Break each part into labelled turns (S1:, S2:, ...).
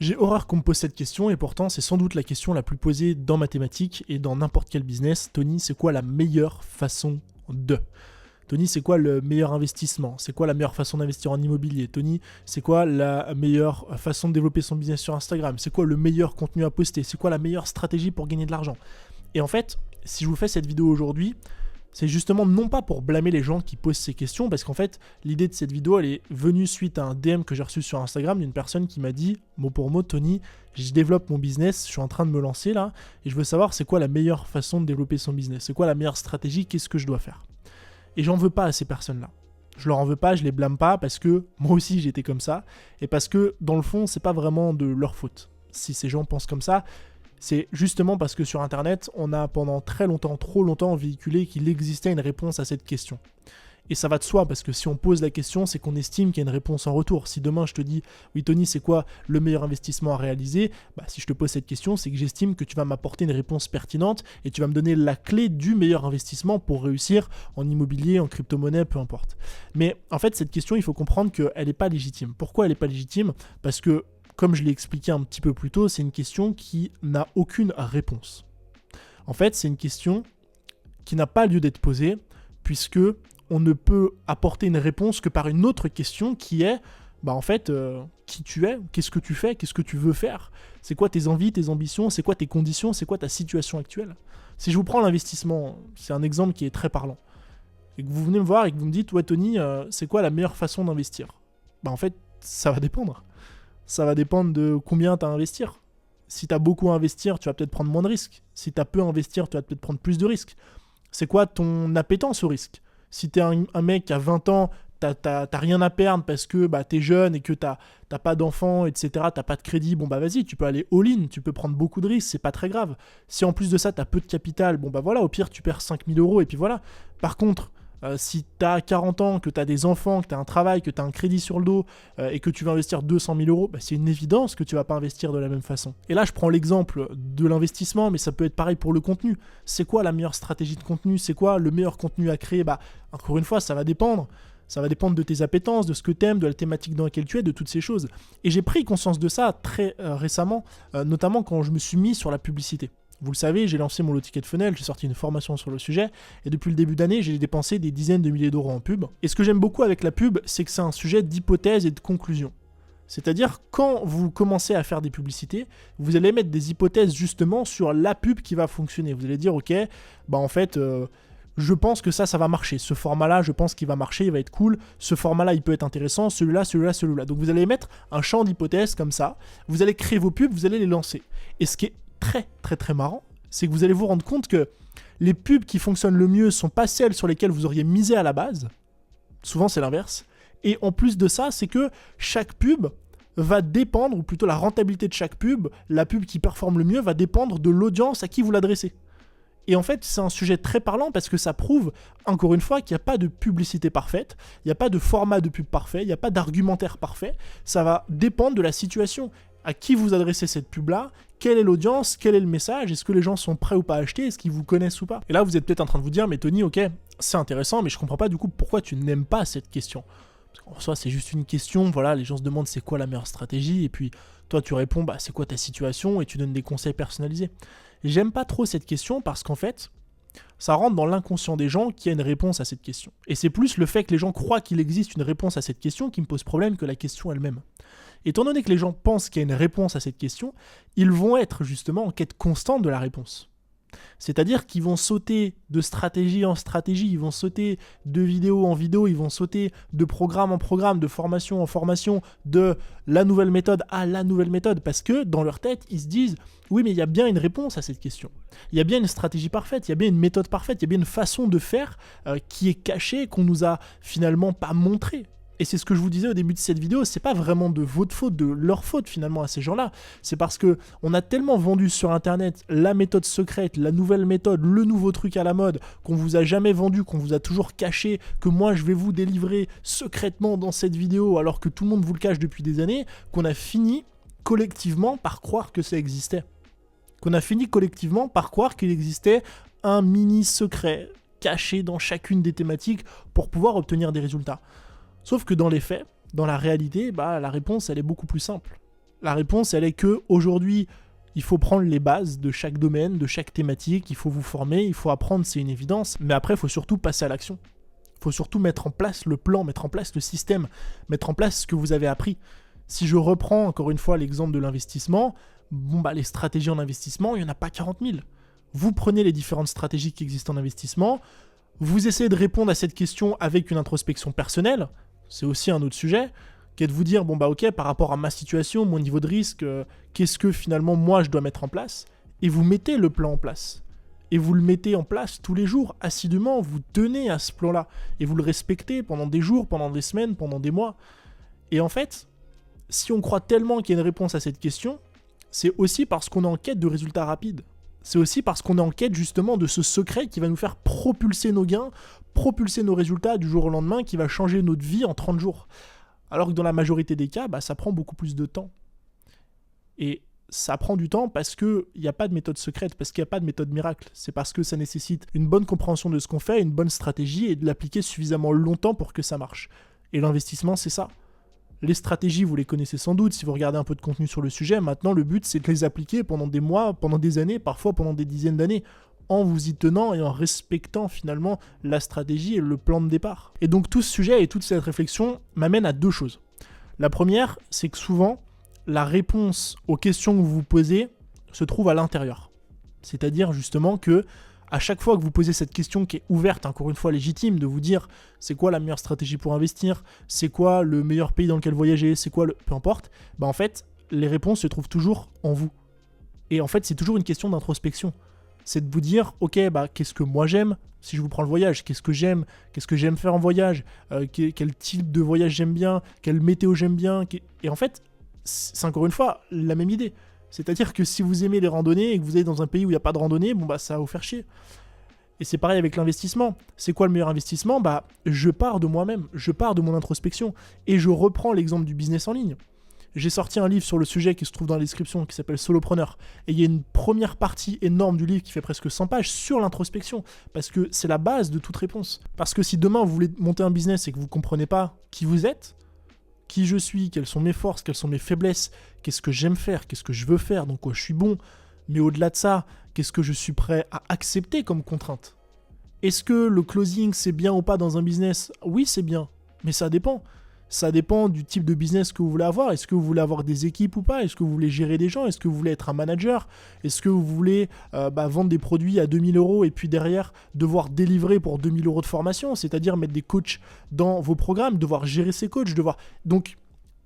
S1: J'ai horreur qu'on me pose cette question et pourtant c'est sans doute la question la plus posée dans mathématiques et dans n'importe quel business. Tony, c'est quoi la meilleure façon de Tony, c'est quoi le meilleur investissement? C'est quoi la meilleure façon d'investir en immobilier? Tony, c'est quoi la meilleure façon de développer son business sur Instagram? C'est quoi le meilleur contenu à poster? C'est quoi la meilleure stratégie pour gagner de l'argent? Et en fait, si je vous fais cette vidéo aujourd'hui, c'est justement non pas pour blâmer les gens qui posent ces questions, parce qu'en fait, l'idée de cette vidéo, elle est venue suite à un DM que j'ai reçu sur Instagram d'une personne qui m'a dit, mot pour mot, Tony, je développe mon business, je suis en train de me lancer là, et je veux savoir c'est quoi la meilleure façon de développer son business, c'est quoi la meilleure stratégie, qu'est-ce que je dois faire. Et j'en veux pas à ces personnes-là. Je leur en veux pas, je les blâme pas, parce que moi aussi j'étais comme ça, et parce que dans le fond, c'est pas vraiment de leur faute. Si ces gens pensent comme ça, c'est justement parce que sur Internet, on a pendant très longtemps, trop longtemps, véhiculé qu'il existait une réponse à cette question. Et ça va de soi, parce que si on pose la question, c'est qu'on estime qu'il y a une réponse en retour. Si demain je te dis, oui Tony, c'est quoi le meilleur investissement à réaliser? Si je te pose cette question, c'est que j'estime que tu vas m'apporter une réponse pertinente et tu vas me donner la clé du meilleur investissement pour réussir en immobilier, en crypto-monnaie, peu importe. Mais en fait, cette question, il faut comprendre qu'elle n'est pas légitime. Pourquoi elle n'est pas légitime? Parce que comme je l'ai expliqué un petit peu plus tôt, c'est une question qui n'a aucune réponse. En fait, c'est une question qui n'a pas lieu d'être posée, puisque on ne peut apporter une réponse que par une autre question qui est, qui tu es, qu'est-ce que tu fais, qu'est-ce que tu veux faire, c'est quoi tes envies, tes ambitions, c'est quoi tes conditions, c'est quoi ta situation actuelle. Si je vous prends l'investissement, c'est un exemple qui est très parlant, et que vous venez me voir et que vous me dites, ouais Tony, c'est quoi la meilleure façon d'investir? En fait, ça va dépendre. Ça va dépendre de combien tu as à investir. Si tu as beaucoup à investir, tu vas peut-être prendre moins de risques. Si tu as peu à investir, tu vas peut-être prendre plus de risques. C'est quoi ton appétence au risque? Si tu es un mec qui a 20 ans, t'as rien à perdre parce que tu es jeune et que t'as pas d'enfants, etc., t'as pas de crédit, vas-y, tu peux aller all-in, tu peux prendre beaucoup de risques, c'est pas très grave. Si en plus de ça, tu as peu de capital, au pire, tu perds 5 000 euros et puis voilà. Par contre, si tu as 40 ans, que tu as des enfants, que tu as un travail, que tu as un crédit sur le dos et que tu veux investir 200 000 euros, c'est une évidence que tu vas pas investir de la même façon. Et là, je prends l'exemple de l'investissement, mais ça peut être pareil pour le contenu. C'est quoi la meilleure stratégie de contenu? C'est quoi le meilleur contenu à créer? Encore une fois, ça va dépendre. Ça va dépendre de tes appétences, de ce que tu aimes, de la thématique dans laquelle tu es, de toutes ces choses. Et j'ai pris conscience de ça très récemment, notamment quand je me suis mis sur la publicité. Vous le savez, j'ai lancé mon low ticket funnel, j'ai sorti une formation sur le sujet, et depuis le début d'année, j'ai dépensé des dizaines de milliers d'euros en pub. Et ce que j'aime beaucoup avec la pub, c'est que c'est un sujet d'hypothèse et de conclusion. C'est-à-dire, quand vous commencez à faire des publicités, vous allez mettre des hypothèses justement sur la pub qui va fonctionner. Vous allez dire, ok, je pense que ça va marcher. Ce format-là, je pense qu'il va marcher, il va être cool. Ce format-là, il peut être intéressant. Celui-là, celui-là, celui-là. Donc vous allez mettre un champ d'hypothèses comme ça. Vous allez créer vos pubs, vous allez les lancer. Et ce qui est très très très marrant, c'est que vous allez vous rendre compte que les pubs qui fonctionnent le mieux sont pas celles sur lesquelles vous auriez misé à la base. Souvent c'est l'inverse. Et en plus de ça, c'est que chaque pub va dépendre, ou plutôt la rentabilité de chaque pub, la pub qui performe le mieux va dépendre de l'audience à qui vous l'adressez. Et en fait, c'est un sujet très parlant parce que ça prouve, encore une fois, qu'il n'y a pas de publicité parfaite, il n'y a pas de format de pub parfait, il n'y a pas d'argumentaire parfait. Ça va dépendre de la situation. À qui vous adressez cette pub-là? Quelle est l'audience? Quel est le message? Est-ce que les gens sont prêts ou pas à acheter? Est-ce qu'ils vous connaissent ou pas? Et là, vous êtes peut-être en train de vous dire, mais Tony, ok, c'est intéressant, mais je comprends pas du coup pourquoi tu n'aimes pas cette question. Parce qu'en soi, c'est juste une question, voilà, les gens se demandent c'est quoi la meilleure stratégie, et puis toi, tu réponds, c'est quoi ta situation, et tu donnes des conseils personnalisés. J'aime pas trop cette question parce qu'en fait, ça rentre dans l'inconscient des gens qu'il y a une réponse à cette question. Et c'est plus le fait que les gens croient qu'il existe une réponse à cette question qui me pose problème que la question elle-même. Étant donné que les gens pensent qu'il y a une réponse à cette question, ils vont être justement en quête constante de la réponse. C'est-à-dire qu'ils vont sauter de stratégie en stratégie, ils vont sauter de vidéo en vidéo, ils vont sauter de programme en programme, de formation en formation, de la nouvelle méthode à la nouvelle méthode, parce que dans leur tête, ils se disent « Oui, mais il y a bien une réponse à cette question. Il y a bien une stratégie parfaite, il y a bien une méthode parfaite, il y a bien une façon de faire qui est cachée, qu'on nous a finalement pas montrée. » Et c'est ce que je vous disais au début de cette vidéo, c'est pas vraiment de votre faute, de leur faute finalement à ces gens-là. C'est parce que on a tellement vendu sur internet la méthode secrète, la nouvelle méthode, le nouveau truc à la mode, qu'on vous a jamais vendu, qu'on vous a toujours caché, que moi je vais vous délivrer secrètement dans cette vidéo alors que tout le monde vous le cache depuis des années, qu'on a fini collectivement par croire que ça existait. Qu'on a fini collectivement par croire qu'il existait un mini secret caché dans chacune des thématiques pour pouvoir obtenir des résultats. Sauf que dans les faits, dans la réalité, la réponse elle est beaucoup plus simple. La réponse, elle est que aujourd'hui, il faut prendre les bases de chaque domaine, de chaque thématique, il faut vous former, il faut apprendre, c'est une évidence, mais après, il faut surtout passer à l'action. Il faut surtout mettre en place le plan, mettre en place le système, mettre en place ce que vous avez appris. Si je reprends encore une fois l'exemple de l'investissement, les stratégies en investissement, il n'y en a pas 40 000. Vous prenez les différentes stratégies qui existent en investissement, vous essayez de répondre à cette question avec une introspection personnelle, c'est aussi un autre sujet, qui est de vous dire, ok, par rapport à ma situation, mon niveau de risque, qu'est-ce que finalement moi je dois mettre en place ? Et vous mettez le plan en place. Et vous le mettez en place tous les jours, assidûment, vous tenez à ce plan-là. Et vous le respectez pendant des jours, pendant des semaines, pendant des mois. Et en fait, si on croit tellement qu'il y a une réponse à cette question, c'est aussi parce qu'on est en quête de résultats rapides. C'est aussi parce qu'on est en quête justement de ce secret qui va nous faire propulser nos gains, propulser nos résultats du jour au lendemain, qui va changer notre vie en 30 jours. Alors que dans la majorité des cas, ça prend beaucoup plus de temps. Et ça prend du temps parce qu'il n'y a pas de méthode secrète, parce qu'il n'y a pas de méthode miracle. C'est parce que ça nécessite une bonne compréhension de ce qu'on fait, une bonne stratégie et de l'appliquer suffisamment longtemps pour que ça marche. Et l'investissement, c'est ça. Les stratégies, vous les connaissez sans doute, si vous regardez un peu de contenu sur le sujet. Maintenant, le but, c'est de les appliquer pendant des mois, pendant des années, parfois pendant des dizaines d'années, en vous y tenant et en respectant finalement la stratégie et le plan de départ. Et donc tout ce sujet et toute cette réflexion m'amène à deux choses. La première, c'est que souvent, la réponse aux questions que vous vous posez se trouve à l'intérieur. C'est-à-dire justement que à chaque fois que vous posez cette question qui est ouverte, encore une fois légitime, de vous dire c'est quoi la meilleure stratégie pour investir, c'est quoi le meilleur pays dans lequel voyager, c'est quoi le... peu importe, en fait, les réponses se trouvent toujours en vous. Et en fait, c'est toujours une question d'introspection. C'est de vous dire, ok, qu'est-ce que moi j'aime ? Si je vous prends le voyage, qu'est-ce que j'aime faire en voyage, quel type de voyage j'aime bien, quelle météo j'aime bien. Et en fait, c'est encore une fois la même idée. C'est-à-dire que si vous aimez les randonnées et que vous allez dans un pays où il n'y a pas de randonnée, ça va vous faire chier. Et c'est pareil avec l'investissement. C'est quoi le meilleur investissement ? Je pars de moi-même, je pars de mon introspection. Et je reprends l'exemple du business en ligne. J'ai sorti un livre sur le sujet qui se trouve dans la description, qui s'appelle Solopreneur. Et il y a une première partie énorme du livre qui fait presque 100 pages sur l'introspection. Parce que c'est la base de toute réponse. Parce que si demain vous voulez monter un business et que vous ne comprenez pas qui vous êtes, qui je suis, quelles sont mes forces, quelles sont mes faiblesses, qu'est-ce que j'aime faire, qu'est-ce que je veux faire, dans quoi je suis bon, mais au-delà de ça, qu'est-ce que je suis prêt à accepter comme contrainte ? Est-ce que le closing c'est bien ou pas dans un business ? Oui, c'est bien, mais ça dépend. Ça dépend du type de business que vous voulez avoir. Est-ce que vous voulez avoir des équipes ou pas ? Est-ce que vous voulez gérer des gens ? Est-ce que vous voulez être un manager ? Est-ce que vous voulez vendre des produits à 2000 € et puis derrière devoir délivrer pour 2000 € de formation ? C'est-à-dire mettre des coachs dans vos programmes, devoir gérer ces coachs, Donc,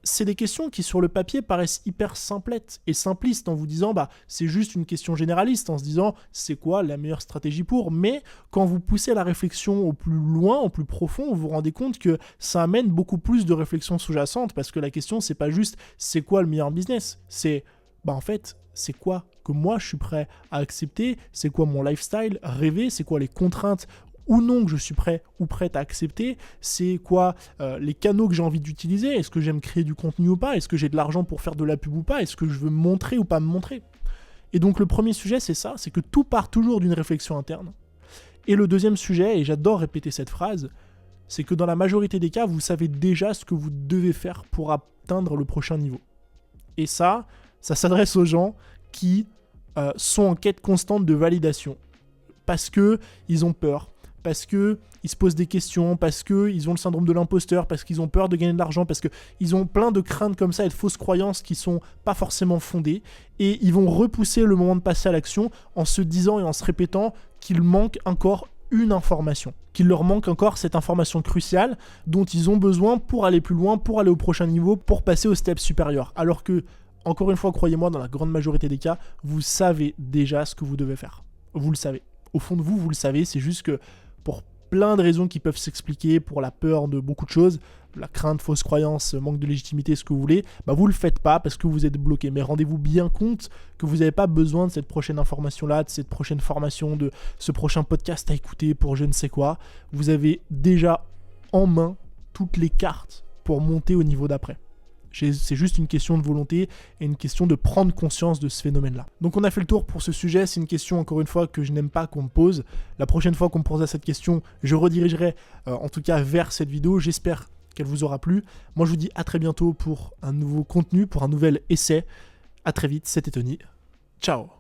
S1: c'est des questions qui sur le papier paraissent hyper simplettes et simplistes en vous disant c'est juste une question généraliste, en se disant c'est quoi la meilleure stratégie pour, mais quand vous poussez la réflexion au plus loin, au plus profond, vous vous rendez compte que ça amène beaucoup plus de réflexions sous-jacentes, parce que la question c'est pas juste c'est quoi le meilleur business, c'est en fait c'est quoi que moi je suis prêt à accepter, c'est quoi mon lifestyle rêvé, c'est quoi les contraintes ou non que je suis prêt ou prête à accepter, c'est quoi les canaux que j'ai envie d'utiliser, est-ce que j'aime créer du contenu ou pas, est-ce que j'ai de l'argent pour faire de la pub ou pas, est-ce que je veux me montrer ou pas me montrer. Et donc le premier sujet c'est ça, c'est que tout part toujours d'une réflexion interne. Et le deuxième sujet, et j'adore répéter cette phrase, c'est que dans la majorité des cas, vous savez déjà ce que vous devez faire pour atteindre le prochain niveau. Et ça s'adresse aux gens qui sont en quête constante de validation, parce qu'ils ont peur, parce qu'ils se posent des questions, parce qu'ils ont le syndrome de l'imposteur, parce qu'ils ont peur de gagner de l'argent, parce qu'ils ont plein de craintes comme ça et de fausses croyances qui sont pas forcément fondées, et ils vont repousser le moment de passer à l'action en se disant et en se répétant qu'il manque encore une information, qu'il leur manque encore cette information cruciale dont ils ont besoin pour aller plus loin, pour aller au prochain niveau, pour passer au step supérieur. Alors que, encore une fois, croyez-moi, dans la grande majorité des cas, vous savez déjà ce que vous devez faire. Vous le savez. Au fond de vous, vous le savez, c'est juste que pour plein de raisons qui peuvent s'expliquer, pour la peur de beaucoup de choses, la crainte, fausse croyance, manque de légitimité, ce que vous voulez, vous le faites pas parce que vous êtes bloqué. Mais rendez-vous bien compte que vous n'avez pas besoin de cette prochaine information-là, de cette prochaine formation, de ce prochain podcast à écouter pour je ne sais quoi. Vous avez déjà en main toutes les cartes pour monter au niveau d'après. C'est juste une question de volonté et une question de prendre conscience de ce phénomène-là. Donc on a fait le tour pour ce sujet, c'est une question encore une fois que je n'aime pas qu'on me pose. La prochaine fois qu'on me posera cette question, je redirigerai en tout cas vers cette vidéo. J'espère qu'elle vous aura plu. Moi, je vous dis à très bientôt pour un nouveau contenu, pour un nouvel essai. À très vite, c'était Tony. Ciao.